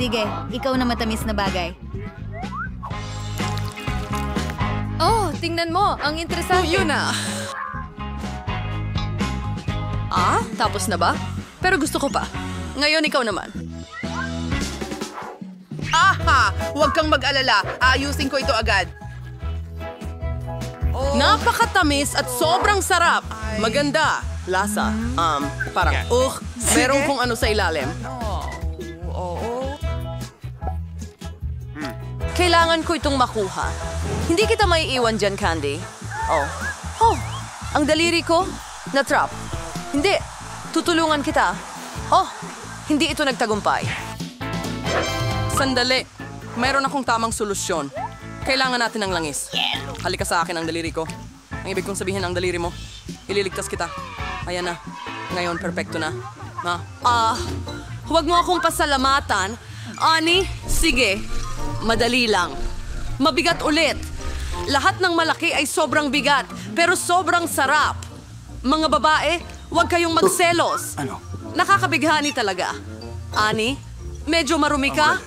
Sige, ikaw na matamis na bagay. Oh, tingnan mo. Ang interesante. Yun na. Tapos na ba? Pero gusto ko pa. Ngayon ikaw naman. Aha! Huwag kang mag-alala. Aayusin ko ito agad. Napakatamis at sobrang sarap. Maganda. Lasa. Parang, meron kung ano sa ilalim. Kailangan ko itong makuha. Hindi kita maiiwan dyan, Candy. Ang daliri ko, na-trap. Hindi, tutulungan kita. Hindi ito nagtagumpay. Sandali. Mayroon akong tamang solusyon. Kailangan natin ng langis. Halika sa akin ang daliri ko. Ang ibig kong sabihin ang daliri mo. Ililigtas kita. Ayan na. Ngayon, perfecto na. Huwag mo akong pasalamatan. Ani, sige. Madali lang. Mabigat ulit. Lahat ng malaki ay sobrang bigat, pero sobrang sarap. Mga babae, huwag kayong magselos. Nakakabighani talaga. Ani, medyo marumi ka?